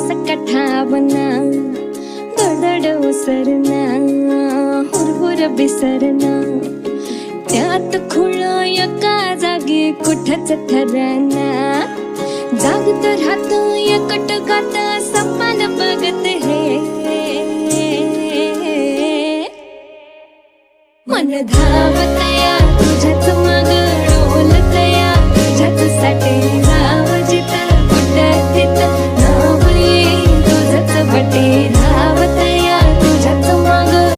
कठावना दडड उसरना हुरहुर बिसरना त्यात खुळ एका जागी कुठच ठरना जागत राहतो एकटकात सपन बघत हे मन धावत